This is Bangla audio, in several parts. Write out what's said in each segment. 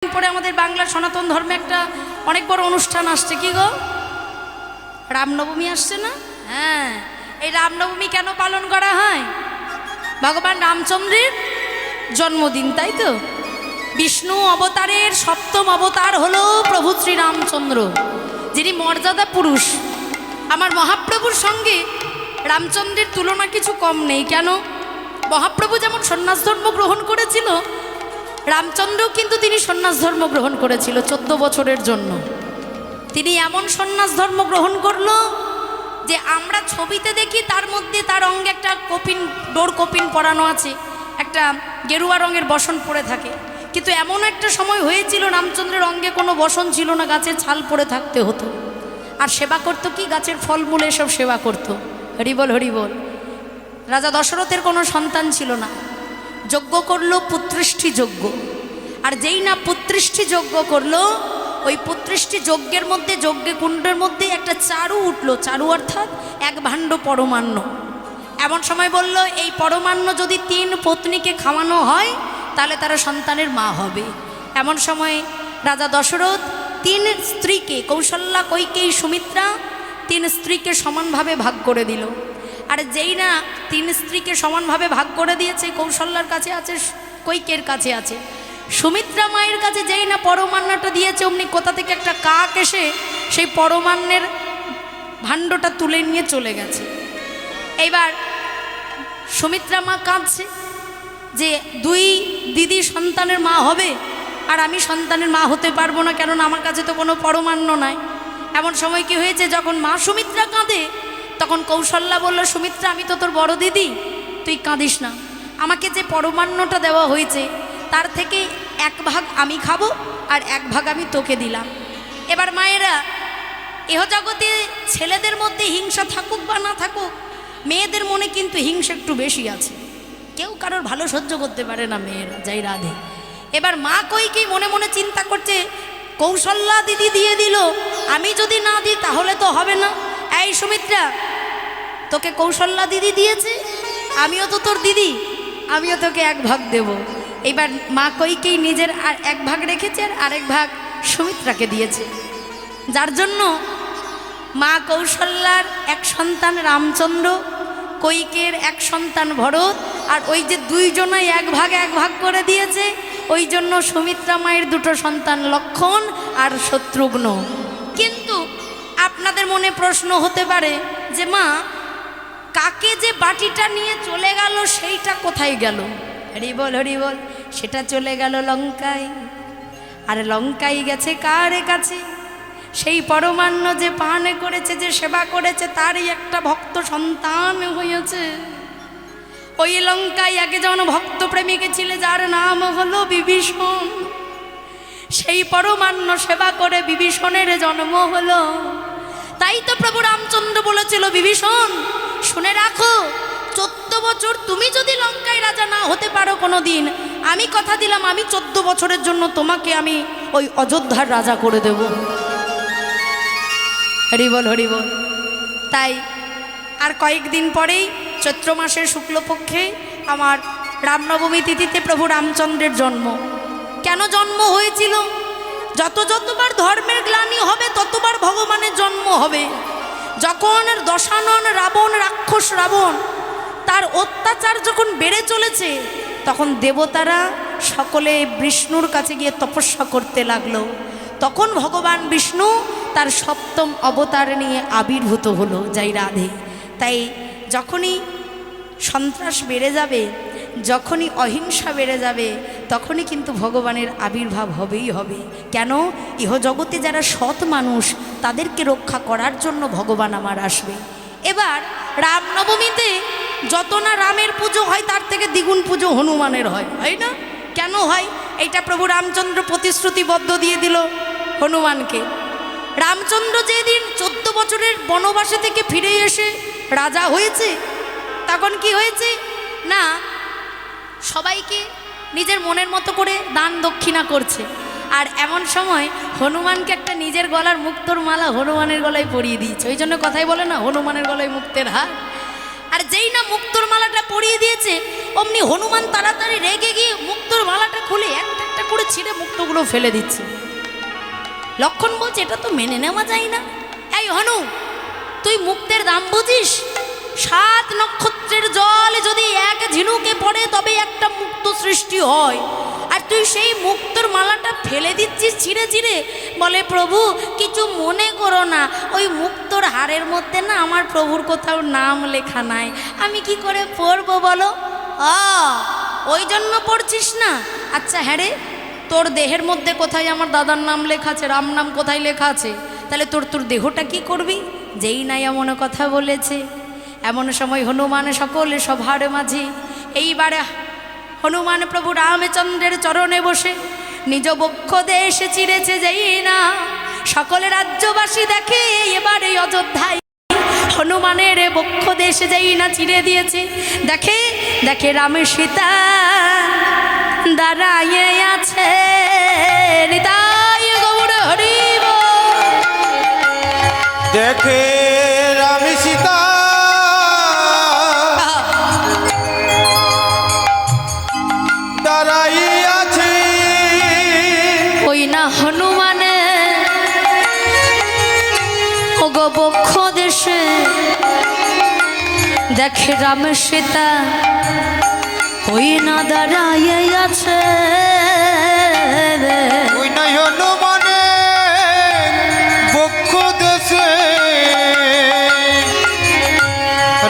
পরে আমাদের বাংলার সনাতন ধর্মে একটা অনেক বড় অনুষ্ঠান আসছে। কি গো, রামনবমী আসছে না? হ্যাঁ, এই রামনবমী কেন পালন করা হয়? ভগবান রামচন্দ্রের জন্মদিন, তাই তো। বিষ্ণু অবতারের সপ্তম অবতার হলো প্রভু শ্রীরামচন্দ্র, যিনি মর্যাদা পুরুষ। আমার মহাপ্রভুর সঙ্গে রামচন্দ্রের তুলনা কিছু কম নেই। কেন? মহাপ্রভু যেমন সন্ন্যাস ধর্ম গ্রহণ করেছিল, রামচন্দ্র কিন্তু তিনি সন্ন্যাস ধর্ম গ্রহণ করেছিল 14 বছরের জন্য। তিনি এমন সন্ন্যাস ধর্ম গ্রহণ করলো যে আমরা ছবিতে দেখি তার মধ্যে তার অঙ্গে একটা ডোর কপিন পরানো আছে, একটা গেরুয়া রঙের বসন পরে থাকে। কিন্তু এমন একটা সময় হয়েছিল রামচন্দ্রের অঙ্গে কোনো বসন ছিল না, গাছের ছাল পরে থাকতে হতো। আর সেবা করতো কি? গাছের ফলমূল এসব সেবা করতো। হরিবল হরিবল। রাজা দশরথের কোনো সন্তান ছিল না, যজ্ঞ করলো পুত্রেষ্ঠি যজ্ঞ। আর যেই না পুত্রেষ্ঠি যজ্ঞ করলো, ওই পুত্রেষ্ঠি যজ্ঞের মধ্যে, যজ্ঞ কুণ্ডের মধ্যে একটা চারু উঠলো। চারু অর্থাৎ এক ভাণ্ড পরমান্ন। এমন সময় বলল, এই পরমান্ন যদি 3 পত্নীকে খাওয়ানো হয় তাহলে তারা সন্তানের মা হবে। এমন সময় রাজা দশরথ 3 স্ত্রীকে, কৌশল্যা, কৈকেয়ী, সুমিত্রা, 3 স্ত্রীকে সমানভাবে ভাগ করে দিল। আর যেই না 3 স্ত্রীকে সমানভাবে ভাগ করে দিয়েছে, কৌশল্যার কাছে আছে, কৈকের কাছে আছে, সুমিত্রা মায়ের কাছে যেই না পরমান্নটা দিয়েছে, অমনি কোথা থেকে একটা কাক এসে সেই পরমান্নের ভাণ্ডটা তুলে নিয়ে চলে গেছে। এইবার সুমিত্রা মা কাঁদছে যে 2 দিদি সন্তানের মা হবে আর আমি সন্তানের মা হতে পারবো না, কেননা আমার কাছে তো কোনো পরমান্ন নাই। এমন সময় কি হয়েছে, যখন মা সুমিত্রা কাঁদে তখন কৌশল্যা বলল, সুমিত্রা আমি তো তোর বড় দিদি, তুই কাঁদিস না। আমাকে যে পরমান্নটা দেওয়া হয়েছে তার থেকে 1 ভাগ আমি খাবো আর 1 ভাগ আমি তোকে দিলাম। এবার মায়েরা, ইহজগতে ছেলেদের মধ্যে হিংসা থাকুক বা না থাকুক, মেয়েদের মনে কিন্তু হিংসা একটু বেশি আছে। কেউ কারোর ভালো সহ্য করতে পারে না মেয়েরা, যাই রাধে। এবার মা কৈকেয়ী মনে মনে চিন্তা করছে, কৌশল্যা দিদি দিয়ে দিল, আমি যদি না দিই তাহলে তো হবে না। এই সুমিত্রা, তোকে কৌশল্যা দিদি দিয়েছে, আমিও তো তোর দিদি, আমিও তোকে 1 ভাগ দেব। এবার মা কৈকেয়ী নিজের আর 1 ভাগ রেখেছে আর আরেক ভাগ সুমিত্রাকে দিয়েছে। যার জন্য মা কৌশল্যার 1 সন্তান রামচন্দ্র, কৈকের 1 সন্তান ভরত, আর ওই যে 2 জনাই 1 ভাগ করে দিয়েছে, ওই জন্য সুমিত্রা মায়ের 2টো সন্তান লক্ষণ আর শত্রুঘ্ন। কিন্তু আপনাদের মনে প্রশ্ন হতে পারে যে মা, কাকে যে বাটিটা নিয়ে চলে গেল সেইটা কোথায় গেল? হরিবল হরিবল। সেটা চলে গেল লঙ্কায়। আর লঙ্কায় গেছে কার কাছে? সেই পরমান্ন যে পান করেছে, যে সেবা করেছে, তারই একটা ভক্ত সন্তান হয়েছে। ওই লঙ্কায় আগে যেমন ভক্ত প্রেমিকে ছিল, যার নাম হলো বিভীষণ। সেই পরমান্ন সেবা করে বিভীষণের জন্ম হলো। তাই তো প্রভু রামচন্দ্র বলেছিল, বিভীষণ শুনে রাখো, 14 বছর তুমি যদি লঙ্কায় রাজা না হতে পারো কোনো দিন, আমি কথা দিলাম আমি 14 বছরের জন্য তোমাকে আমি ওই অযোধ্যার রাজা করে দেব। হরিবল হরিবল। তাই আর কয়েকদিন পরেই চৈত্র মাসের শুক্লপক্ষে আমার রামনবমী তিথিতে প্রভু রামচন্দ্রের জন্ম। কেন জন্ম হয়েছিল? যতবার ধর্মের গ্লানি হবে ততবার ভগবানের জন্ম হবে। যখন দশানন রাবণ, রাক্ষস রাবণ, তার অত্যাচার যখন বেড়ে চলেছে, তখন দেবতারা সকলে বিষ্ণুর কাছে গিয়ে তপস্যা করতে লাগলো। তখন ভগবান বিষ্ণু তার 7ম অবতার নিয়ে আবির্ভূত হলো, যাই রাধে। তাই যখনই সন্ত্রাস বেড়ে যাবে, যখনই অহিংসা বেড়ে যাবে, তখনই কিন্তু ভগবানের আবির্ভাব হবেই হবে। কেন? ইহজগতে যারা সৎ মানুষ তাদেরকে রক্ষা করার জন্য ভগবান আমার আসবে। এবার রামনবমীতে যত না রামের পুজো হয়, তার থেকে দ্বিগুণ পুজো হনুমানের হয়, হয় না? কেন হয়? এইটা প্রভু রামচন্দ্র প্রতিশ্রুতিবদ্ধ দিয়ে দিল হনুমানকে। রামচন্দ্র যেদিন 14 বছরের বনবাসে থেকে ফিরে এসে রাজা হয়েছে, তখন কি হয়েছে না, সবাইকে নিজের মনের মতো করে দান দক্ষিণা করছে। আর এমন সময় হনুমানকে একটা নিজের গলার মুক্তোর মালা হনুমানের গলায় পরিয়ে দিয়েছে। ওই জন্য কথাই বলে না, হনুমানের গলায় মুক্তের হার। আর যেই না মুক্তোর মালাটা পরিয়ে দিয়েছে, অমনি হনুমান তাড়াতাড়ি রেগে গিয়ে মুক্তোর মালাটা খুলে একটা একটা করে ছিঁড়ে মুক্তগুলো ফেলে দিচ্ছে। লক্ষণ বলছে এটা তো মেনে নেওয়া যায় না। এই হনু, তুই মুক্তের দাম বুঝিস? 7 নক্ষত্রের জল যদি এক ঝিনুকে পড়ে তবে একটা মুক্ত সৃষ্টি হয়, আর তুই সেই মুক্তর মালাটা ফেলে দিচ্ছিস ছিঁড়ে ছিঁড়ে। বলে প্রভু কিছু মনে করো না, ওই মুক্তর হারের মধ্যে না আমার প্রভুর কোথাও নাম লেখা নাই, আমি কি করে পড়বো বলো? ওই জন্য পড়ছিস না? আচ্ছা হ্যাঁ রে, তোর দেহের মধ্যে কোথায় আমার দাদার নাম লেখা আছে, রাম নাম কোথায় লেখা আছে? তাহলে তোর দেহটা কি করবি? যেই নাই এমন কথা বলেছে, এমন সময় হনুমান সকলে সভার মাঝে এইবারে হনুমান প্রভু রামচন্দ্রের চরণে বসে নিজ বক্ষ দেশে চিরেছে। যেই না সকলে রাজ্যবাসী দেখে এবারে অযোধ্যায় হনুমানের বক্ষ দেশে যেই না চিরে দিয়েছে, দেখে দেখে রামের সীতা দাঁড়াইয়ে আছে। নিতাই গৌর হরি বল। দেখে রামে সীতা দাঁড়াইয়ে আছে, ওই না হনুমানে ওগো বক্ষ দেশে দেখে রামের সীতা ওই না দাঁড়াইয়ে আছে। ওই না হনুমানে বক্ষ দেশে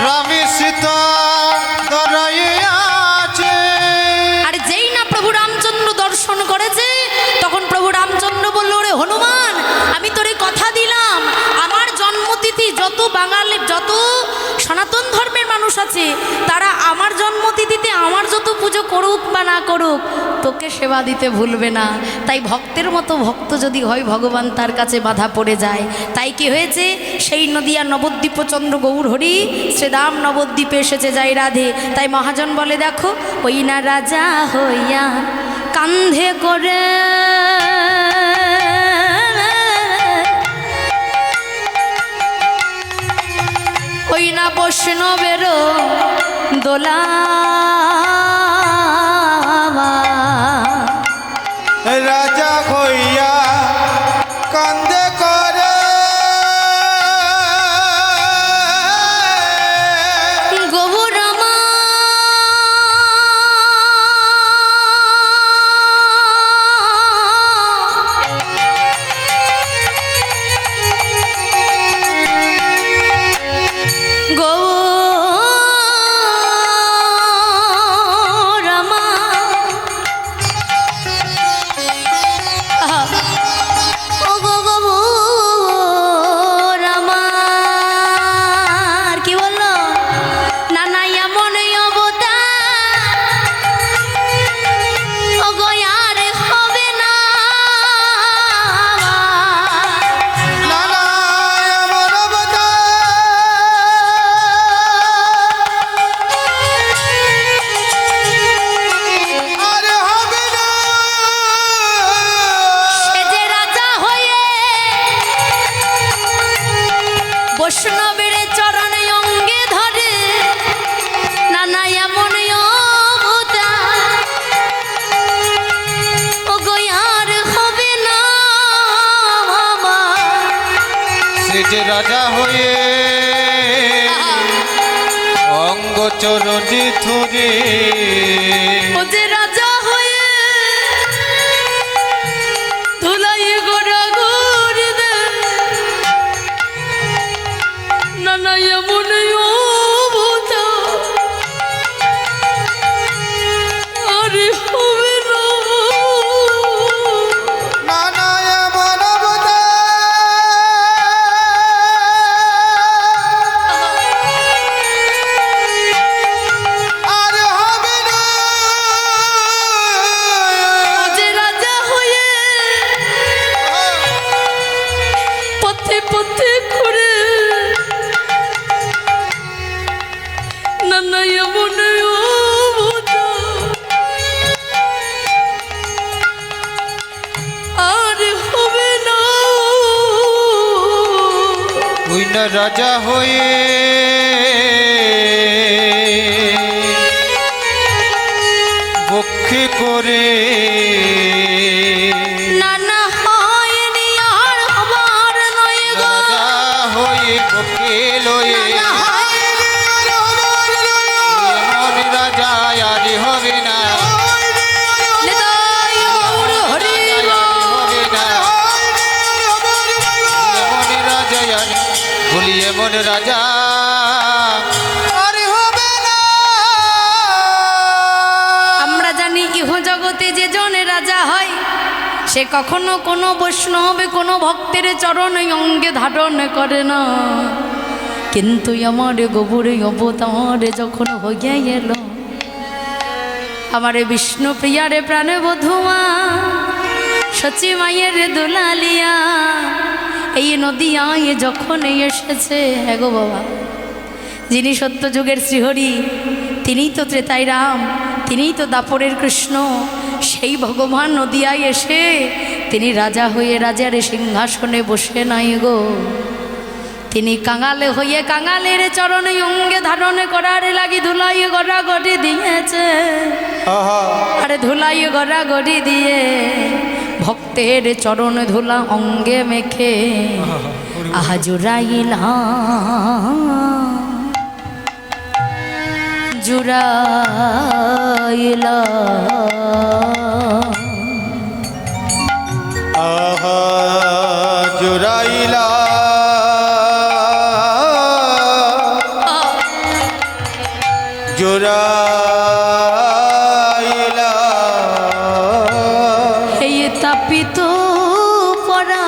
রামে সীতা দাঁড়াইয়ে আছে। আর যেই না প্রভু রামচন্দ্র দর্শন করেছে তখন প্রভু রামচন্দ্র বলল, রে হনুমান, আমি তোরে কথা দিলাম আমার জন্মতিথি যত বাঙালির যত সনাতন ধর্মের মানুষ আছে তারা আমার জন্মতিথিতে আমার যত পুজো করুক বা না করুক তোকে সেবা দিতে ভুলবে না। তাই ভক্তের মতো ভক্ত যদি হয় ভগবান তার কাছে বাধা পড়ে যায়। তাই কি হয়েছে, সেই নদিয়া নবদ্বীপ চন্দ্র গৌর হরি শ্রীরাম নবদ্বীপে এসেছে যাই রাধে। তাই মহাজন বলে দেখো ওই না রাজা হইয়া কান্ধে করে ওই না বৈষ্ণবের দোলা রাজা হইয়া কান্দে করে গৌরামা বৈষ্ণবের চরণে অঙ্গে ধরে নানা এমন ও গয়ার হবে না। সে যে রাজা হয়ে অঙ্গ চরণে ধরে, ও যে রাজা হয়ে ধুলাই গোড়া গড়ি দে নানা এমন আরে হবে না। নানা এমন অবতার আর হবে না। ও যে রাজা হয়ে পথে পথে ঘুরে নানা এমন আর হবে না। ওই না রাজা হয়ে বক্ষে করে লোকে লয়ে এমন রাজা আর হবে না নিতাই গৌর হরি হবে না এমন রাজা আর বলি এমন রাজা আর হবে না। আমরা জানি ইহ জগতে যে জনে রাজা হয় সে কখনো কোনো বৈষ্ণব কোনো ভক্তের চরণ অঙ্গে ধারণ করে না, কিন্তু আমার গোবরে অবতার যখন হইয়া এলো আমার বিষ্ণু প্রিয়ারে প্রাণে বধুমা সচি মায়ের দুলালিয়া এই নদিয়ায় যখন এসেছে, হ্যাঁ গো বাবা, যিনি সত্যযুগের শ্রীহরি, তিনিই তো ত্রেতাই রাম, তিনিই তো দাপরের কৃষ্ণ, সেই ভগবান নদিয়ায় এসে তিনি রাজা হয়ে রাজার সিংহাসনে বসে নাই গো, তিনি কাঙালে হয়ে কাঙালের চরণে অঙ্গে ধারণ করার লাগি ধুলাই গড়াগড়ি দিয়েছে। আরে ধুলাই গড়াগড়ি দিয়ে ভক্তের চরণ ধুলা অঙ্গে মেখে আহা জুড়াইলা জুড়াইলা আহা জুড়াইলা জুড়াইলা এই তাপিত পরা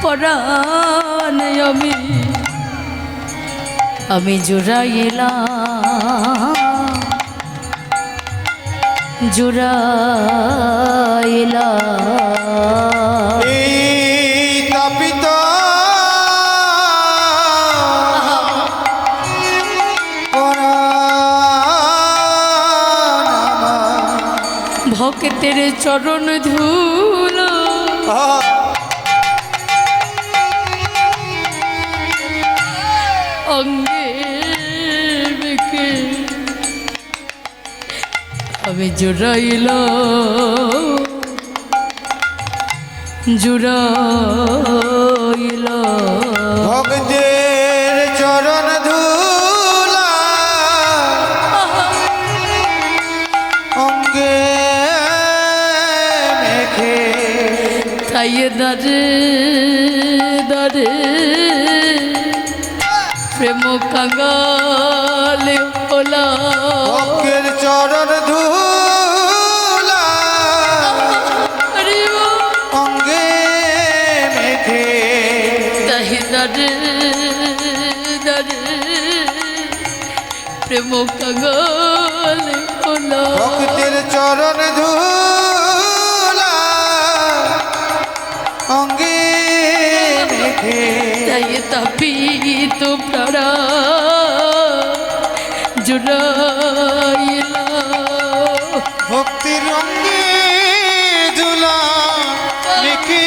পরাণ আমি জুড়াইলাম জুড়াইলাম এই তাপিত ভক্তের চরণ ধুলো অঙ্গে মেখে আমি জুড়াইলাম জুড়াইলাম ভক্তের চরণ ধুলা অঙ্গে মেখে তাই দারে দারে প্রেম কাঙ্গালে ওলা ভক্তের চরণ ধুলা অঙ্গে মেখে তাই দারে দারে প্রেম কাঙ্গালে ওলা ভক্তের চরণ ধুলা অঙ্গে মেখে তাই তাপিত প্রাণা জুড়াইলা ভক্তির অঙ্গে ধুলা মেখে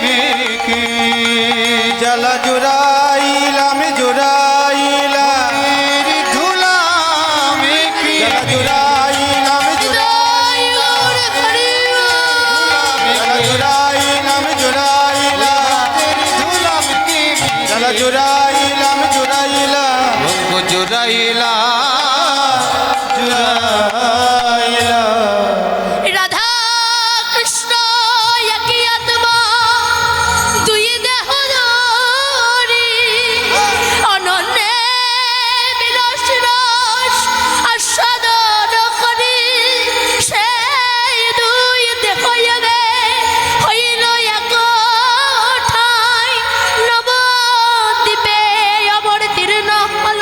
মেখে জ্বালা জোড়াইলাম জোড়াইলা ধুলা মেখে জ্বালা জোড়াইলাম জোড়াইলাম জোড়াইলা ধুলা মেখে জ্বালা জোড়াইলাম জোড়াইলা জোড়াইলা জোড়াইলা রাধা কৃষ্ণ একই আত্মা দুই দেহ ধরি অনন্যে বিরস রস আস্বাদন করি সেই দুই দেহ এবে হইল এক ঠাই নবদ্বীপে অবতীর্ণ হল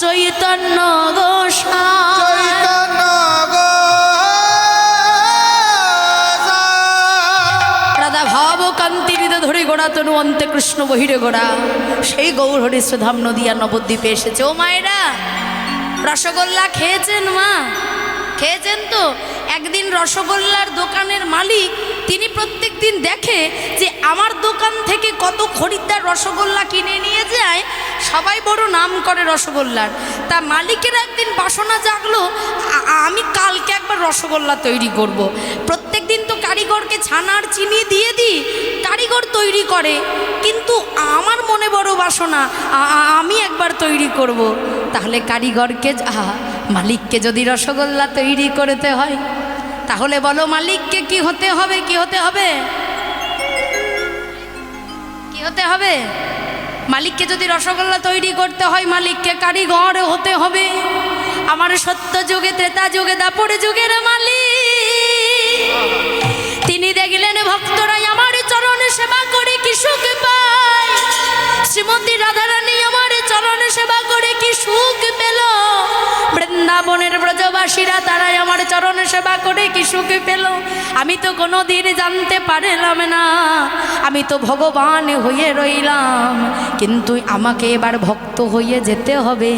চৈতন্য গোসাই চৈতন্য রাধা ভাব কান্তি হৃদয় ধরে গোড়া তনু অন্তে কৃষ্ণ বহিরে গোড়া সেই গৌর হরিশ্রধাম নদিয়া নবদ্বীপে এসেছে। ও মায়েরা, রসগোল্লা খেয়েছেন মা? খেয়েছেন তো? একদিন রসগোল্লার দোকানের মালিক তিনি প্রত্যেক দিন দেখে যে আমার দোকান থেকে কত খরিদ্দার রসগোল্লা কিনে নিয়ে যায়, সবাই বড় নাম করে রসগোল্লার। তা মালিকের একদিন বাসনা জাগলো আমি কালকে একবার রসগোল্লা তৈরি করব। প্রত্যেক দিন তো কারিগরকে ছানার চিনি দিয়ে দিই, কারিগর তৈরি করে, কিন্তু আমার মনে বড় বাসনা আমি একবার তৈরি করব। তাহলে কারিগরকে মালিককে যদি রসগোল্লা তৈরি করতে হয়, তাহলে বলো মালিককে কি হতে হবে? কি হতে হবে? কি হতে হবে? মালিককে যদি রসগোল্লা তৈরি করতে হয়, মালিককে কারিগর হতে হবে। আমার সত্য যুগে, ত্রেতা যুগে, দাপর যুগের মালিক তিনি দেখলেন ভক্তরাই আমার চরণ সেবা করে কি সুখ পায়। শ্রীমতী রাধারানী আমার চরণ সেবা করে কি সুখ পেল। বৃন্দাবনের ব্রজবাসীরা তারাই আমার চরণ সেবা করে কি সুখ পেল। আমি তো কোনো দিন জানতে পারলাম না, আমি তো ভগবান হয়ে রইলাম, কিন্তু আমাকে এবার ভক্ত হয়ে যেতে হবে।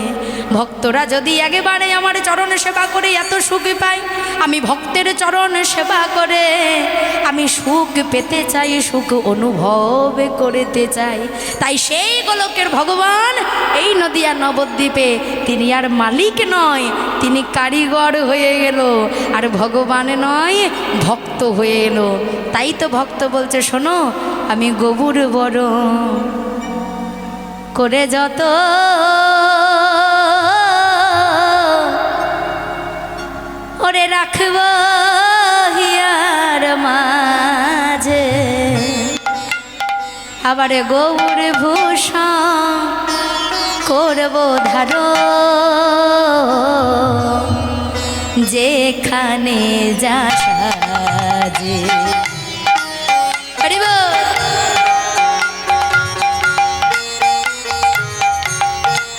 ভক্তরা যদি একেবারে আমার চরণ সেবা করে এত সুখ পায়, আমি ভক্তের চরণ সেবা করে আমি সুখ পেতে চাই, সুখ অনুভব করতে চাই। তাই সেই গোলকের ভগবান এই নদিয়া নবদ্বীপে তিনি আর মালিক নয়, তিনি কারিগর হয়ে গেল, আর ভগবান নয় ভক্ত হয়ে এলো। তাই তো ভক্ত বলছে, শোনো আমি গবুর বড় করে যত ওরে রাখব হিয়ার মাঝে, আবার গৌর ভূষণ করব ধারো, যেখানে যা সাজে।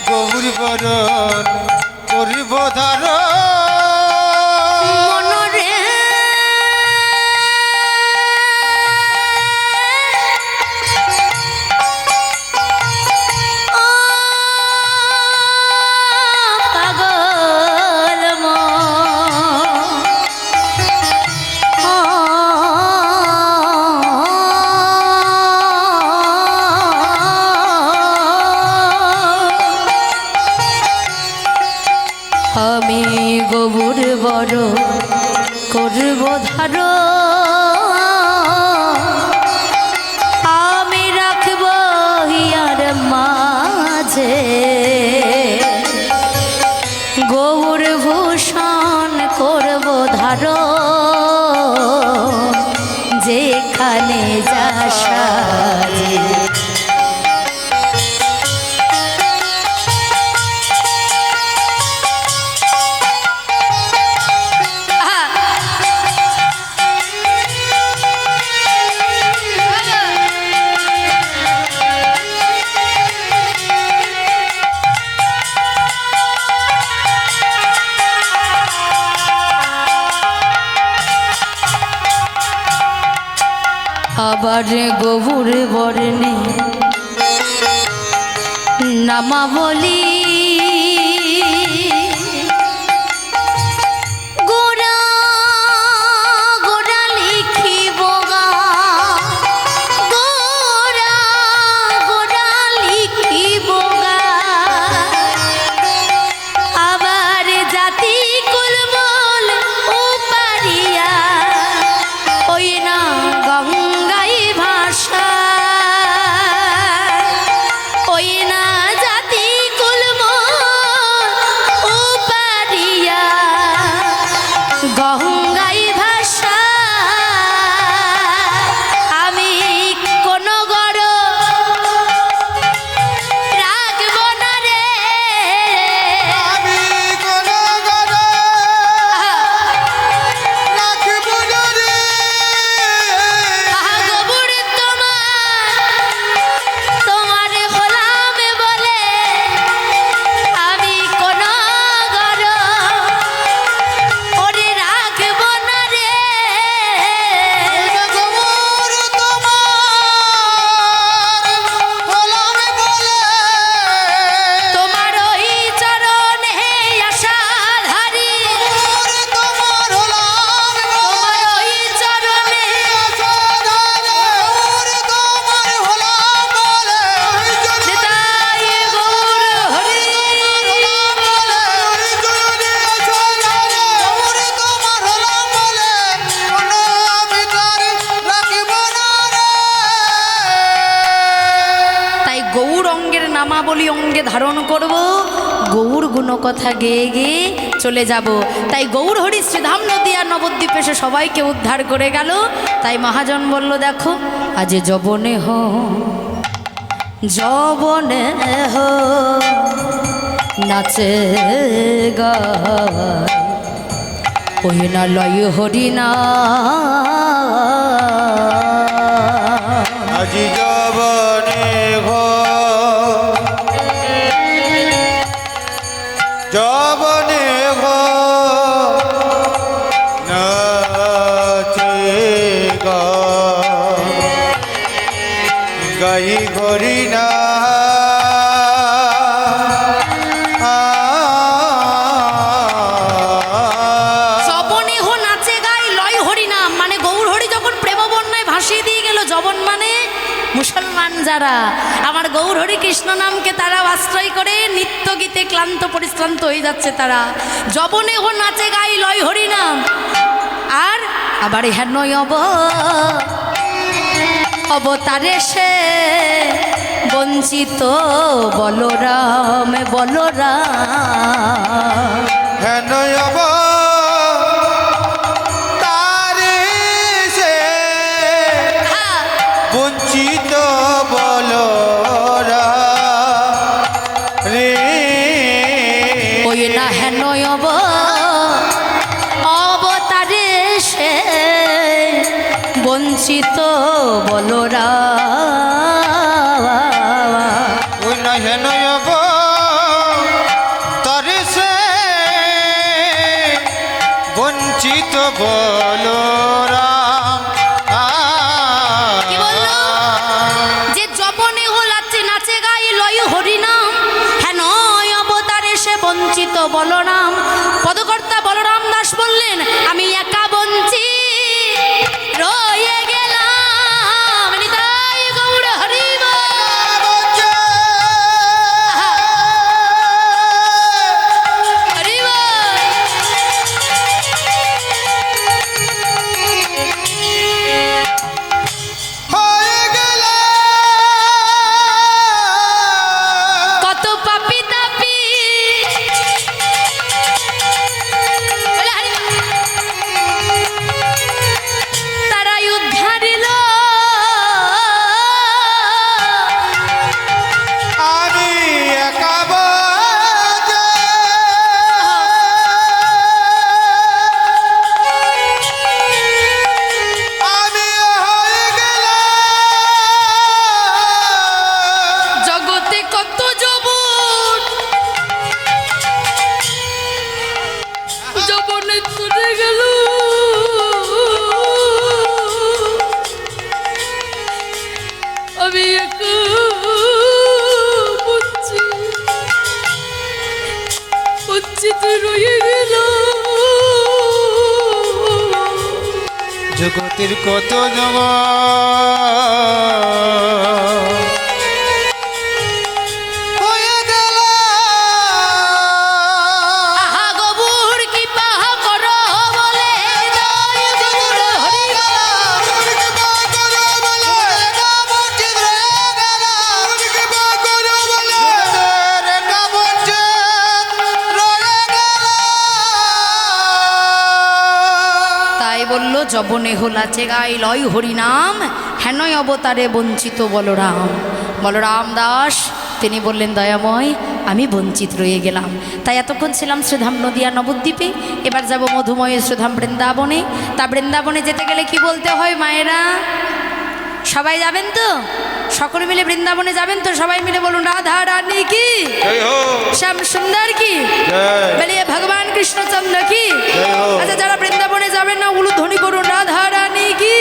গৌর বরণ করব ধারণ, আমি গবুর বড় করব ধারো, আমি রাখব হিয়ার মাঝে, গৌর ভূষণ করব ধারো, যেখানে যা সাজে। আবার গবুর বর্ণে নামাবলী, গোরা গোরা লিখিব গান, গোরা গোরা লিখিব গান, আবার জাতি কুলমল উপারিয়া ওই না গঙ্গাই ভাষা, ওই না জাতি কুল কলি অঙ্গে ধারণ করব, গৌর গুণকথা গেয়ে গেয়ে চলে যাব। তাই গৌর হরি শ্রীধাম নদিয়া নবদ্বীপ এসে সবাইকে উদ্ধার করে গেল। তাই মহাজন বলল, দেখো আজ যবনে হো যবনে হো নাচে গায় ওই না লয় হরিনা আজি যবনে ঘো যবনে ঘো নাচে গাই ঘরি না মুসলমান যারা আমার গৌর হরি কৃষ্ণ নামকে তারা আশ্রয় করে নিত্য গীতে ক্লান্ত পরিশ্রান্ত হয়ে যাচ্ছে, তারা যবনে ও নাচে গাই লয় হরি নাম। আর আবার হেন অবতারে সে বঞ্চিত বলরাম বলরাম হেন বঞ্চিত বলরা রে ওই না হেন অবতারে সে বঞ্চিত বলরা ওই না হেন তারে সে বঞ্চিত বলরা বঞ্চিত বলরাম। পদকর্তা বলরাম দাস বললেন, আমি একা বঞ্চিত রয়ে গেলাম। নিতাই গৌর হরি জগতের কত জগৎ যবনে হোলাচে গাই লয় হরিনাম হেনয় অবতারে বঞ্চিত বলরাম। বলরাম দাস তিনি বললেন, দয়াময় আমি বঞ্চিত রয়ে গেলাম। তাই এতক্ষণ ছিলাম শ্রীধাম নদিয়া নবদ্বীপে, এবার যাব মধুময় শ্রীধাম বৃন্দাবনে। তা বৃন্দাবনে যেতে গেলে কি বলতে হয় মায়েরা? সবাই যাবেন তো? সকলে মিলে বৃন্দাবনে যাবেন তো? সবাই মিলে বলুন, রাধা রানী কি, শ্যাম সুন্দর কি, বলিয়ে ভগবান কৃষ্ণচন্দ্র কি। আচ্ছা, যারা বৃন্দাবনে যাবেন না উলুধ্বনি করুন, রাধা রানী কি।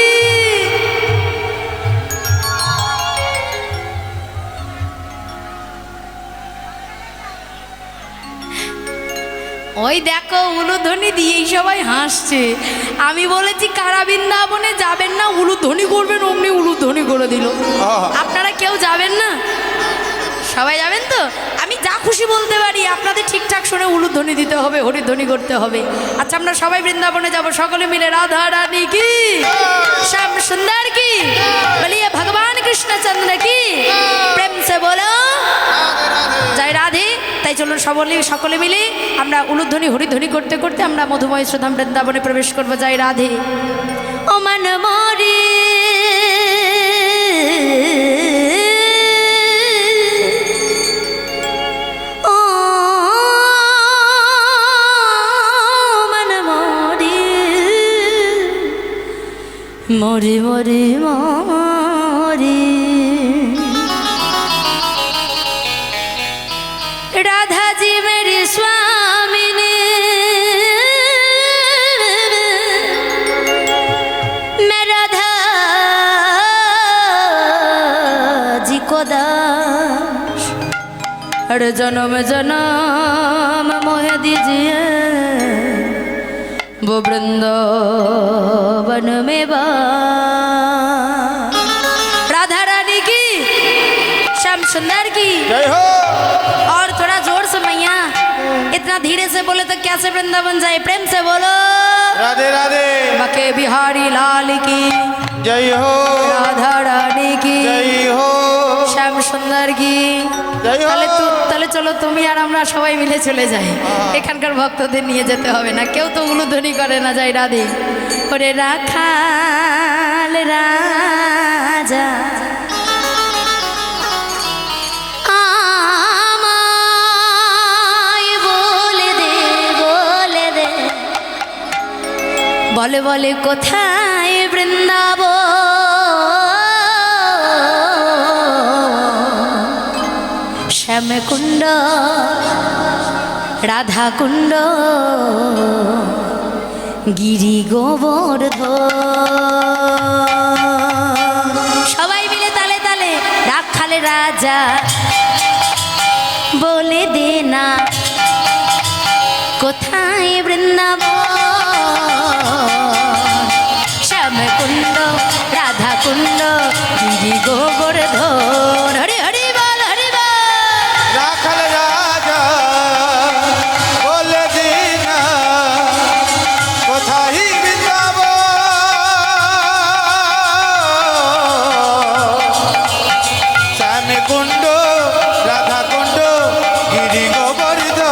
ওই দেখো উলুধ্বনি দিয়েই সবাই হাসছে। আমি বলেছি কারা বৃন্দাবনে যাবেন না উলুধ্বনি করবেন, অমনি উলুধ্বনি করে দিল। আপনারা কেউ যাবেন না? সবাই যাবেন তো? আমি যা খুশি বলতে পারি, আপনাদের ঠিকঠাক শুনে উলুধ্বনি দিতে হবে, হরিধ্বনি করতে হবে। আচ্ছা, আমরা সবাই বৃন্দাবনে যাব, সকলে মিলে রাধা রানী কি, শ্যাম সুন্দর কি, বলিয়ে ভগবান কৃষ্ণ कृष्णचंद्र की प्रेम से बोलो जय राधे। তাই চলুন সকলে মিলে আমরা উলুধ্বনি হরিধ্বনি করতে করতে আমরা মধুময় শ্রীধাম বৃন্দাবনে প্রবেশ করব। জয় রাধে। ও মন মরি ও মন মরি মরি মরি মরি राधा जी मेरी स्वामिनी मैं राधा जी को दास हर जन्म जन्म मोह दीजिए वो वृंदावन में बास। राधा रानी की श्याम सुंदर की जय हो। और थोड़ा जोर से मैया इतना धीरे से बोले तो कैसे वृंदावन जाए। प्रेम से बोलो राधे राधे। बके बिहारी लाल की जय हो। राधा रानी की जय हो। श्याम सुंदर की जय हो। তাহলে চলো তুমি আর আমরা সবাই মিলে চলে যাই। এখানকার ভক্তদের নিয়ে যেতে হবে না, কেউ তো উলুধ্বনি করে না। যাই রাধে। ওরে রাখাল রাজা বলে বলে কোথায় বৃন্দাবন শ্যামকুণ্ড রাধা কুণ্ড গিরি গোবর্ধন। সবাই মিলে তালে তালে রাখালে রাজা বলে দে না কোথায় বৃন্দাবন শ্যামকুণ্ড রাধা কুণ্ড গিরি গোবর্ধন। হরি হরি বল হরি বল। রাখাল রাজা বলে দিনা কোথায় বৃন্দাবন শ্যামকুণ্ড রাধা কুণ্ড গিরি গোবর্ধন।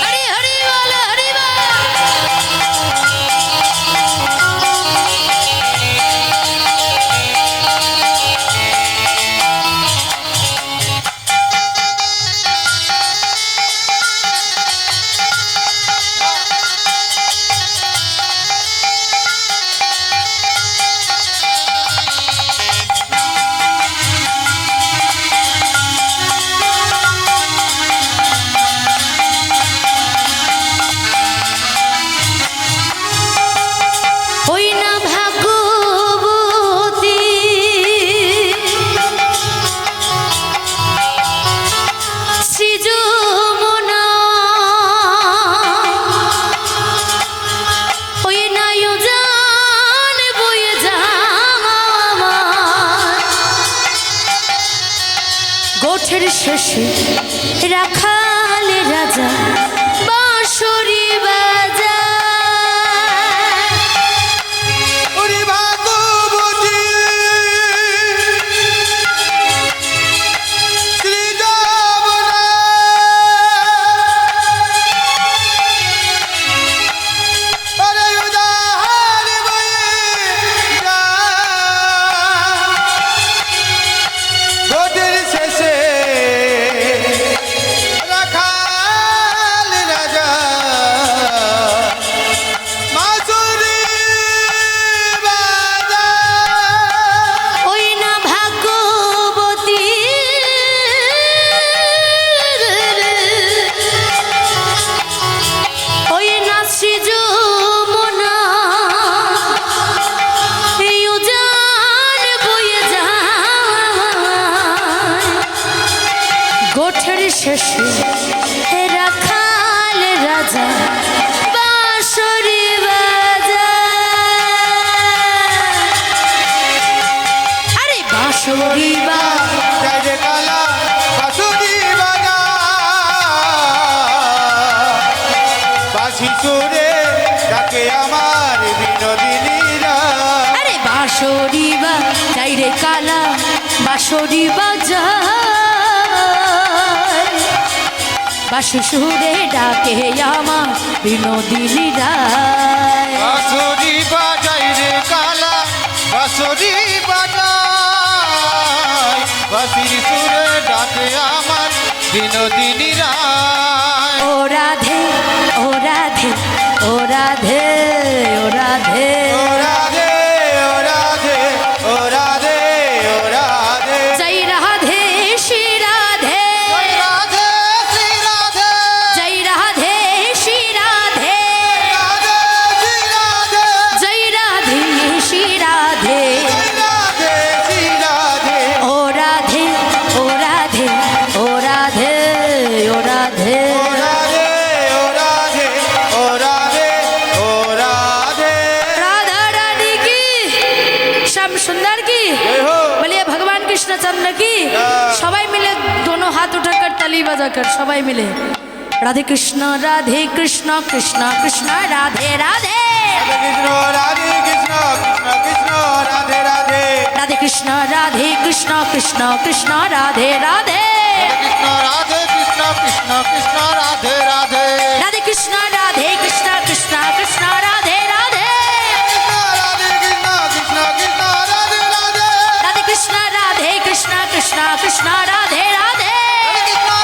হরি হরি বল হরি বল। ওই না ভাগবতী সৃজমনা ওই না জান বয়ে জামা গোঠের শেষে রাখালে রাজা বাঁশরি বাজা। ওরে ভাগবতী শ্রী যমুনা আরে উদার বয়ে যা গোটের শেষে রাখাল রাজা মাসুরি বাজা। ওই না ভাগবতী ওই না সৃজমনা এই উজান বয়ে যায় গোঠের শেষে রাখাল রাজা বাঁশরি বাজা। আরে বাঁশরি বাজা জয় জয় কালা বাসুরি বাজা। রে কালা বাঁশরি বাজায় বাঁশি সুরে ডাকে আমার বিনোদিনী রায় বাঁশরি বাজাই রে কালা বাঁশরি বাজাই বাঁশির সুরে ডাকে আমার বিনোদিনী রায় ও রাধে ও রাধে ও রাধে ও রাধে ও রাধে ও রাধে ও রাধে ও রাধে জয় রাধে শ্রী রাধে জয় রাধে শ্রী রাধে জয় রাধে শ্রী রাধে রাধে শ্রী রাধে জয় রাধে শ্রী রাধে রাধে শ্রী রাধে ও রাধে ও রাধে ও রাধে ও রাধে ও রাধে ও রাধে ও রাধে ও রাধে राधा रानी की श्याम सुंदर की जय हो। बोलिए भगवान कृष्णचंद्र की सबाई मिले दोनों हाथ उठाकर ताली बजाकर सबाई मिले राधे कृष्ण कृष्ण कृष्ण राधे राधे कृष्ण राधे कृष्ण कृष्ण कृष्ण राधे राधे राधे कृष्ण कृष्ण कृष्ण राधे राधे कृष्ण राधे कृष्ण कृष्ण कृष्ण राधे राधे राधे कृष्ण कृष्ण कृष्ण राधे राधे कृष्ण राधे कृष्ण कृष्ण कृष्ण राधे राधे राधे कृष्ण कृष्ण कृष्ण राधे राधे कृष्ण राधे कृष्ण कृष्ण कृष्ण राधे राधे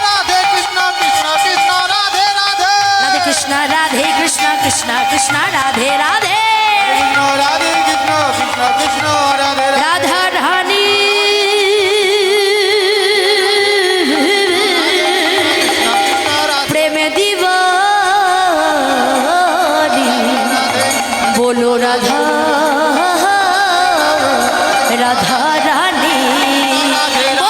राधे कृष्ण कृष्ण कृष्ण राधे राधे कृष्ण राधे कृष्ण कृष्ण कृष्ण राधे राधे राधा रानी कृष्ण कृष्ण राधे प्रेम दीवानी बोलो राधा राधा रानी बोलो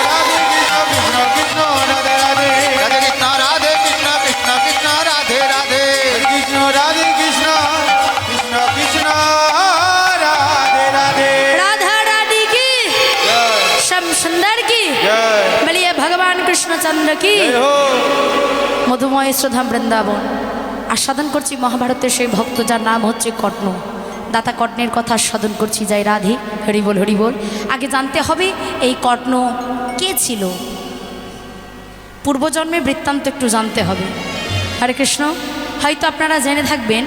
राधे कृष्ण कृष्ण राधे राधे राधे कृष्ण राधे कृष्ण कृष्ण कृष्ण राधे राधे कृष्ण राधे कृष्ण कृष्ण कृष्ण राधे राधे राधा रानी की जय श्याम सुंदर की जय बोलिए भगवान कृष्णचंद्र की जय हो মধুময় শ্রদ্ধা বৃন্দাবন আস্বাদন করছি মহাভারতের সেই ভক্ত যার নাম হচ্ছে কর্ণ দাতা কর্ণের কথা আস্বাদন করছি যাই রাধে হরিবোল হরিবোল আগে জানতে হবে এই কর্ণ কে ছিল পূর্বজন্মের বৃত্তান্ত একটু জানতে হবে হরে কৃষ্ণ হয়তো আপনারা জেনে থাকবেন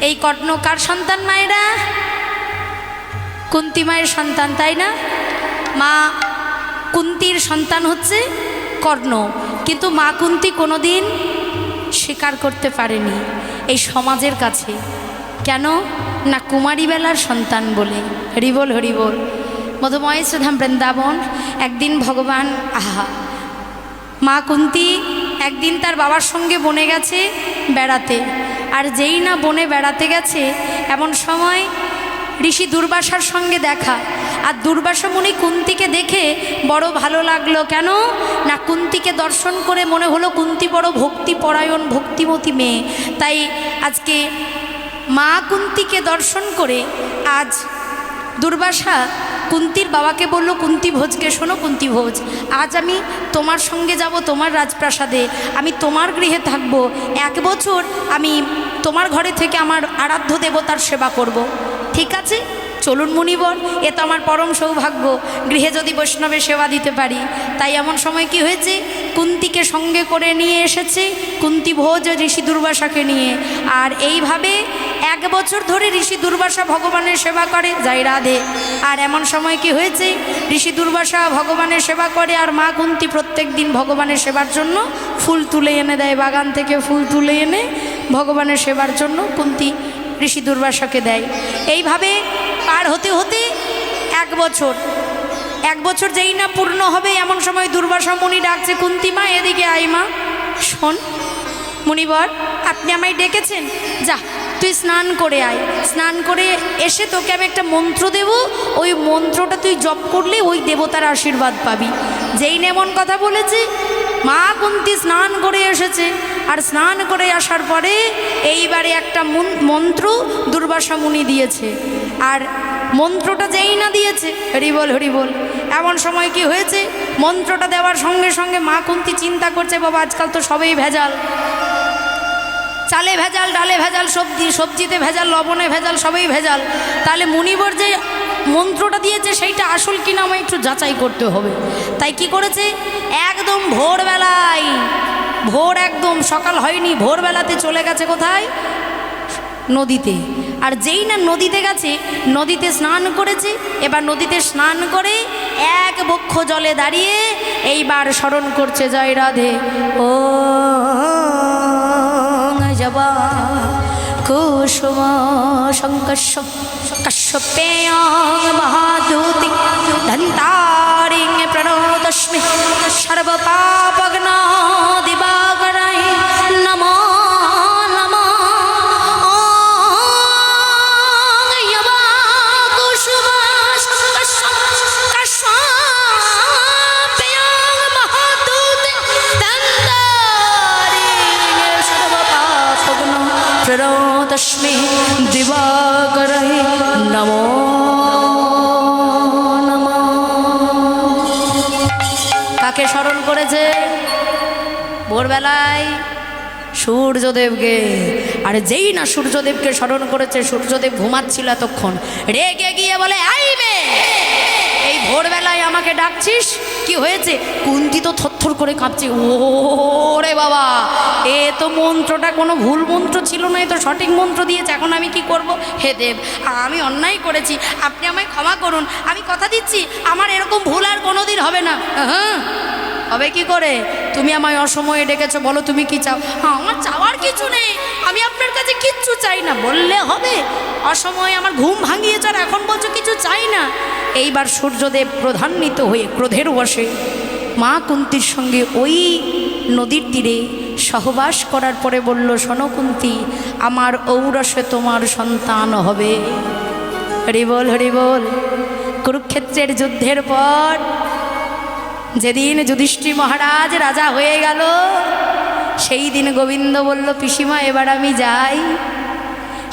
এই কর্ণ কার সন্তান মায়েরা কুন্তী মায়ের সন্তান তাই না মা কুন্তির সন্তান হচ্ছে কর্ণ কিন্তু মা কুন্তি কোনোদিন স্বীকার করতে পারেনি এই সমাজের কাছে কেন না কুমারী বেলার সন্তান বলে হরিবোল হরিবোল মধুময় শ্রীধাম বৃন্দাবন একদিন ভগবান মা কুন্তি একদিন তার বাবার সঙ্গে বনে গেছে বেড়াতে আর যেই না বনে বেড়াতে গেছে এমন সময় ঋষি দুর্বাসার সঙ্গে দেখা আর দুর্বাসা মুনি কুন্তিকে দেখে বড় ভালো লাগলো কেন না কুন্তিকে দর্শন করে মনে হলো কুন্তি বড় ভক্তিপরায়ণ ভক্তিমতী মেয়ে তাই আজকে মা কুন্তিকে দর্শন করে আজ দুর্বাসা কুন্তির বাবাকে বলল কুন্তি ভোজকে শোনো কুন্তি ভোজ আজ আমি তোমার সঙ্গে যাব তোমার রাজপ্রাসাদে আমি তোমার গৃহে থাকব 1 বছর আমি তোমার ঘরে থেকে আমার আরাধ্য দেবতার সেবা করব। ঠিক আছে চলুন মুনিবর এ তো আমার পরম সৌভাগ্য গৃহে যদি বৈষ্ণবের সেবা দিতে পারি তাই এমন সময় কি হয়েছে কুন্তিকে সঙ্গে করে নিয়ে এসেছে কুন্তি ভোজ ঋষি দুর্বাসাকে নিয়ে আর এইভাবে 1 বছর ধরে ঋষি দুর্বাসা ভগবানের সেবা করে যাই রাধে আর এমন সময় কি হয়েছে ঋষি দুর্বাসা ভগবানের সেবা করে আর মা কুন্তি প্রত্যেক দিন ভগবানের সেবার জন্য ফুল তুলে এনে দেয় বাগান থেকে ফুল তুলে এনে ভগবানের সেবার জন্য কুন্তি ঋষি দুর্বাসাকে দেয় এইভাবে পার হতে হতে 1 বছর যেই না পূর্ণ হবে এমন সময় দুর্বাসা মুনি ডাকছে কুন্তি মা এদিকে আই মা শোন মুনিবর আপনি আমায় ডেকেছেন যা তুই স্নান করে আয় স্নান করে এসে তোকে আমি একটা মন্ত্র দেব ওই মন্ত্রটা তুই জপ করলে ওই দেবতার আশীর্বাদ পাবি যেই না এমন কথা বলেছে মা কুন্তি স্নান করে এসেছে আর স্নান করে আসার পরে এইবারে একটা মন্ত্র দুর্বাসা মুনি দিয়েছে আর মন্ত্রটা যেই না দিয়েছে হরিবল হরিবল এমন সময় কি হয়েছে মন্ত্রটা দেওয়ার সঙ্গে সঙ্গে মা কুন্তি চিন্তা করছে বাবা আজকাল তো সবই ভেজাল চালে ভেজাল ডালে ভেজাল সবজিতে ভেজাল লবণে ভেজাল সবই ভেজাল তাহলে মুনিবর যে মন্ত্রটা দিয়েছে সেইটা আসল কিনা আমায় একটু যাচাই করতে হবে। তাই কি করেছে, একদম ভোরবেলায়, ভোর একদম সকাল হয়নি, ভোরবেলাতে চলে গেছে কোথায়, নদীতে। আর যেই না নদীতে গেছে, নদীতে স্নান করেছে। এবার নদীতে স্নান করে এক বক্ষ জলে দাঁড়িয়ে এইবার স্মরণ করছে জয় রাধে। ও জবা কুসুম শঙ্কর্ষব কশ্যপেয়ং মহাদূতি ধন্তারিং প্রণতস্মি সর্বপাপগ্না দিবাকরায় নমো নমো। তস্মৈ দিবাকরায় নমো নমঃ। কাকে স্মরণ করেছে ভোরবেলায়? সূর্যদেবকে। আর যেই না সূর্যদেবকে স্মরণ করেছে, সূর্যদেব ঘুমাচ্ছিল এতক্ষণ, রেগে গিয়ে বলে, আই মেয়ে, এই ভোরবেলায় আমাকে ডাকছিস, কি হয়েছে? কুন্তি তো থরথর করে কাঁপছে। ওরে বাবা, এ তো মন্ত্রটা কোনো ভুল মন্ত্র ছিল না, এ তো সঠিক মন্ত্র দিয়েছে, এখন আমি কি করব? হে দেব, আমি অন্যায় করেছি, আপনি আমায় ক্ষমা করুন, আমি কথা দিচ্ছি আমার এরকম ভুল আর কোনোদিন হবে না। হ্যাঁ, হবে কি করে? তুমি আমায় অসময়ে ডেকেছো, বলো তুমি কি চাও? হ্যাঁ, আমার চাওয়ার কিছু নেই, আমি আপনার কাছে কিচ্ছু চাই না, বললে হবে? অসময়ে আমার ঘুম ভাঙিয়েছ আর এখন বলছো কিছু চাই না। এইবার সূর্যদেব ক্রোধান্বিত হয়ে ক্রোধের বশে মা কুন্তির সঙ্গে ওই নদীর তীরে সহবাস করার পরে বলল, শোনো কুন্তি, আমার ঔরসে তোমার সন্তান হবে। হরি বল হরি বল। কুরুক্ষেত্রের যুদ্ধের পর যেদিন যুধিষ্ঠির মহারাজ রাজা হয়ে গেল, সেই দিন গোবিন্দ বলল, পিসিমা এবার আমি যাই।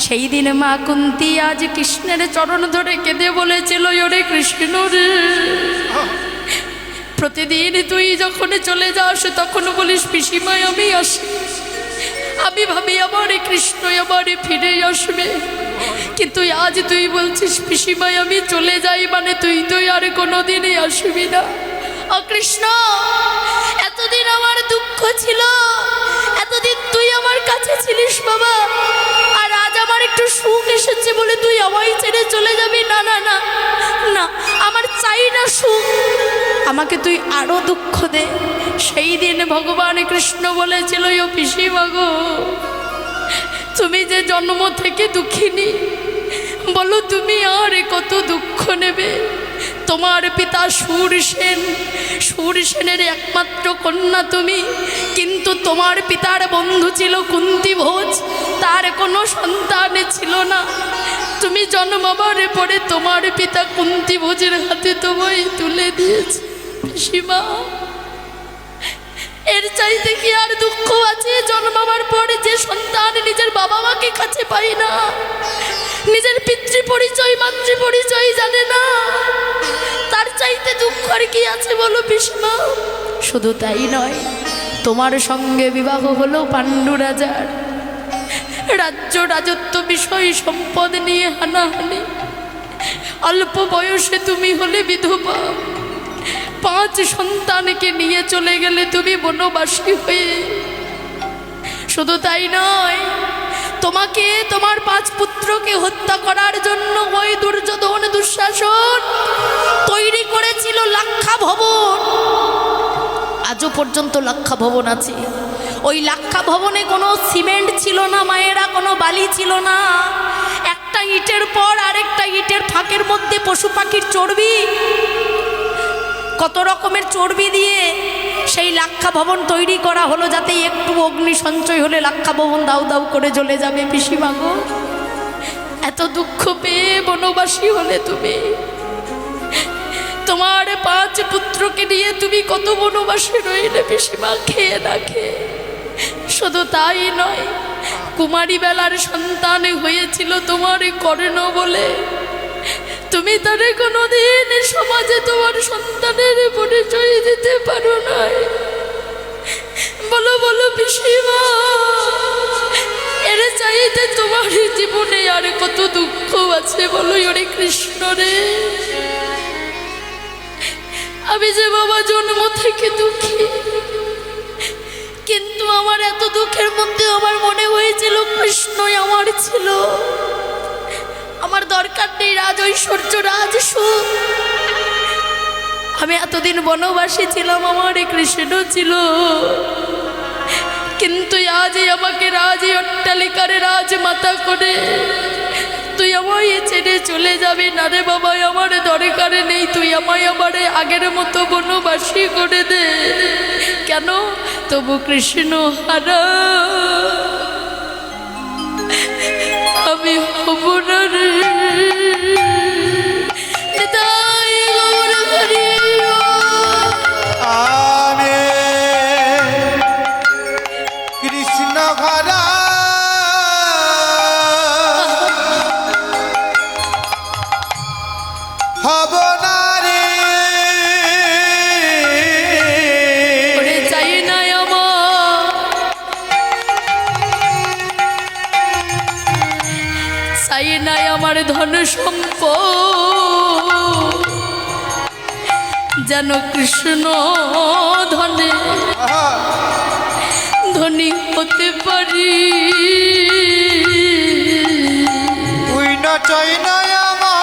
সেই দিন মা কুন্তি আজ কৃষ্ণের চরণ ধরে কেঁদে বলেছিল, ওরে কৃষ্ণ রে, প্রতিদিন তুই যখন চলে যাস তখন বলিস পিসিমায় আমি আসি, আমি ভাবি আমার কৃষ্ণ আমারে ফিরে আসবে, কিন্তু আজ তুই বলছিস পিসিমায় আমি চলে যাই, মানে তুই আর কোনোদিনই আসবি না। কৃষ্ণ, এতদিন আমার দুঃখ ছিল, এতদিন তুই আমার কাছে ছিলিস বাবা, আর আজ আমার একটু সুখ এসেছে বলে তুই আমায় ছেড়ে চলে যাবি? না না না না, আমার চাই না সুখ, আমাকে তুই আরো দুঃখ দে। সেই দিন ভগবান কৃষ্ণ বলেছিল, ও পিসিমা গো, তুমি যে জন্ম থেকে দুঃখিনী, বলো তুমি আর কত দুঃখ নেবে? তোমার পিতা শূরসেন, শূরসেনের একমাত্র কন্যা তুমি, কিন্তু তোমার পিতার বন্ধু ছিল কুন্তিভোজ, তার কোনো সন্তান ছিল না। তুমি জন্মাবার পরে তোমার পিতা কুন্তিভোজের হাতে তোমায় তুলে দিয়েছে। পিসিমা, এর চাইতে কি আর দুঃখ আছে? জন্মাবার পরে যে সন্তান নিজের বাবা মাকে কাছে পায় না, নিজের পিতৃ পরিচয় মাতৃ পরিচয় জানে না, তার চাইতে দুঃখ আর কি আছে বলো পিসিমা? শুধু তাই নয়, তোমার সঙ্গে বিবাহ হলো পাণ্ডু রাজার, রাজ্য রাজত্ব বিষয় সম্পদ নিয়ে হানাহানি, অল্প বয়সে তুমি হলে বিধবা, 5 সন্তানকে নিয়ে চলে গেলে তুমি বনবাসী হয়ে। শুধু তাই নয়, তোমাকে তোমার 5 পুত্রকে হত্যা করার জন্য ওই দুর্যোধন দুঃশাসন তৈরি করেছিল লাক্ষা ভবন। আজও পর্যন্ত লাক্ষা ভবন আছে। ওই লাক্ষা ভবনে কোনো সিমেন্ট ছিল না মায়েরা, কোনো বালি ছিল না, একটা ইটের পর আরেকটা ইটের ফাঁকের মধ্যে পশু পাখির চর্বি, কত রকমের চর্বি দিয়ে সেই লাক্ষা ভবন তৈরি করা হলো, যাতে একটু অগ্নি সঞ্চয় হলে লাক্ষা ভবন দাউ দাউ করে জ্বলে যাবে। পিসিমা গো, এত দুঃখ পেয়ে বনবাসী হলে তুমি, তোমার 5 পুত্রকে নিয়ে তুমি কত বনবাসী রইলে পিসিমা, খেয়ে না খেয়ে। শুধু তাই নয়, কুমারী বেলার সন্তান হয়েছিল তোমার কর্ণ বলে, তুমি তারে কোনোদিন সমাজে তোমার সন্তানের পরিচয় দিতে পারো না। বলো বলো পিসিমা, এর চাইতে তোমার জীবনে আর কত দুঃখ আছে বলো? ওরে কৃষ্ণ রে, আমি যে বাবা জন্ম থেকে দুঃখী, কিন্তু আমার এত দুঃখের মধ্যে আমার মনে হয়েছিল কৃষ্ণই আমার ছিল। আমার দরকার নেই রাজ ঐশ্বর্য, রাজ সুখ। আমি এতদিন বনবাসী ছিলাম, আমার কৃষ্ণ ছিল, কিন্তু আজই আমাকে রাজ অট্টালিকার রাজমাতা করে তুই আমায় ছেড়ে চলে যাবি না রে বাবা। আমার দরকার নেই, তুই আমায় আবার আগের মতো বনবাসী করে দে। কেন? তবু কৃষ্ণ হারা আমি হব না রে। তাই গৌর হরি আমি কৃষ্ণ ঘরা হব না রে। ওরে চাই না আমার, চাই না আমার ধন সম্পদ, যেন কৃষ্ণ ধনে ধনী হতে পারি। উই না চাই না আমার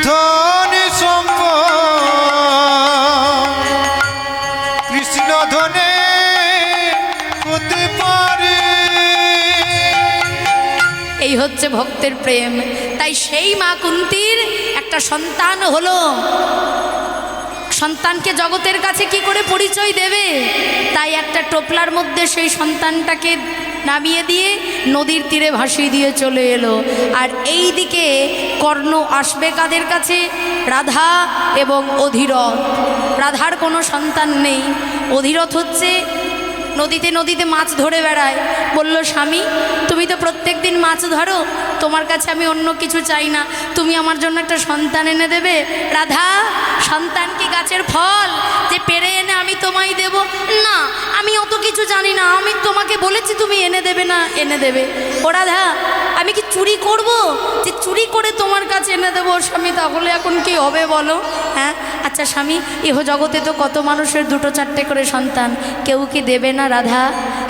ধনী সম্পদ, কৃষ্ণ ধনে হতে পারে। এই হচ্ছে ভক্তের প্রেম। তাই সেই মা কুন্তির একটা সন্তান হলো, সন্তানকে জগতের কাছে কি করে পরিচয় দেবে? তাই একটা টোপলার মধ্যে সেই সন্তানটাকে নামিয়ে দিয়ে নদীর তীরে ভাসিয়ে দিয়ে চলে এলো। আর এই দিকে কর্ণ আসবে কাদের কাছে? রাধা এবং অধীরথ। রাধার কোনো সন্তান নেই, অধীরথ হচ্ছে নদীতে নদীতে মাছ ধরে বেড়ায়। বলল, স্বামী তুমি তো প্রত্যেক দিন মাছ ধরো, তোমার কাছে আমি অন্য কিছু চাই না, তুমি আমার জন্য একটা সন্তান এনে দেবে? রাধা, সন্তান কি গাছের ফল যে পেরে এনে আমি তোমায় দেব? না, আমি অত কিছু জানি না, আমি তোমাকে বলেছি তুমি এনে দেবে না এনে দেবে। ও রাধা, আমি কি চুরি করব যে চুরি করে তোমার কাছে এনে দেবো? স্বামী, তাহলে এখন কি হবে বলো? হ্যাঁ আচ্ছা স্বামী, ইহ জগতে তো কত মানুষের দুটো চারটে করে সন্তান, কেউ কি দেবে না রাধা?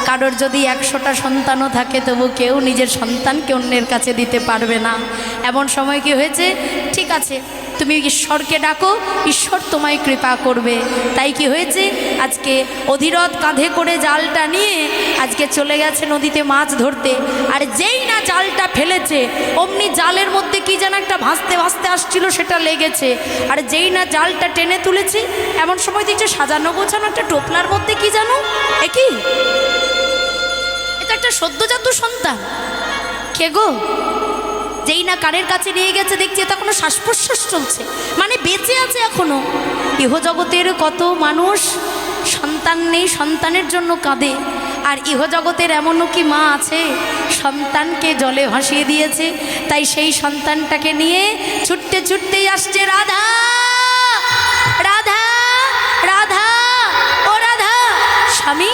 কারোর যদি 100টা সন্তানও থাকে তবু কেউ নিজের সন্তানকে অন্যের কাছে দিতে পারবে না। এমন সময় কি হয়েছে? ঠিক আছে, তুমি ঈশ্বরকে ডাকো, ঈশ্বর তোমায় কৃপা করবে। তাই কি হয়েছে? আজকে অধীরথ কাঁধে করে জালটা নিয়ে আজকে চলে গেছে নদীতে মাছ ধরতে। আর যেই না জালটা ফেলেছে অমনি জালের মধ্যে কি যেন একটা ভাসতে ভাসতে আসছিল, সেটা লেগেছে। আর যেই না জালটা টেনে তুলেছে এমন সময় দেখছে সাজানো গোছানো একটা টোপলার মধ্যে কি জানো, এ কি? এটা একটা সদ্যজাত সন্তান। কে গো? যেই না কারের কাছে নিয়ে গেছে দেখছি এটা কোনো শ্বাস প্রশ্বাস চলছে, মানে বেঁচে আছে এখনো। ইহজগতের কত মানুষ সন্তান নেই, সন্তানের জন্য কাঁদে। আর ইহজগতের এমনও কি মা আছে সন্তানকে জলে ভাসিয়ে দিয়েছে? তাই সেই সন্তানটাকে নিয়ে ছুটতে ছুটতেই আসছে রাধা। রাধা, রাধা, ও রাধা। স্বামী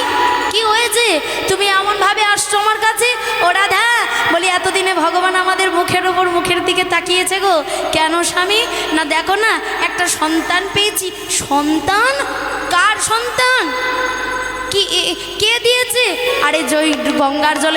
কি হয়েছে? তুমি এমনভাবে আসছো আমার কাছে? ও রাধা, বলি এতদিনে ভগবান আমাদের মুখের ওপর মুখের দিকে তাকিয়েছে গো। কেন স্বামী? না দেখো না, একটা সন্তান পেয়েছি। সন্তান? কার সন্তান? কি কে দিয়েছে? আরে জয় গঙ্গার জলে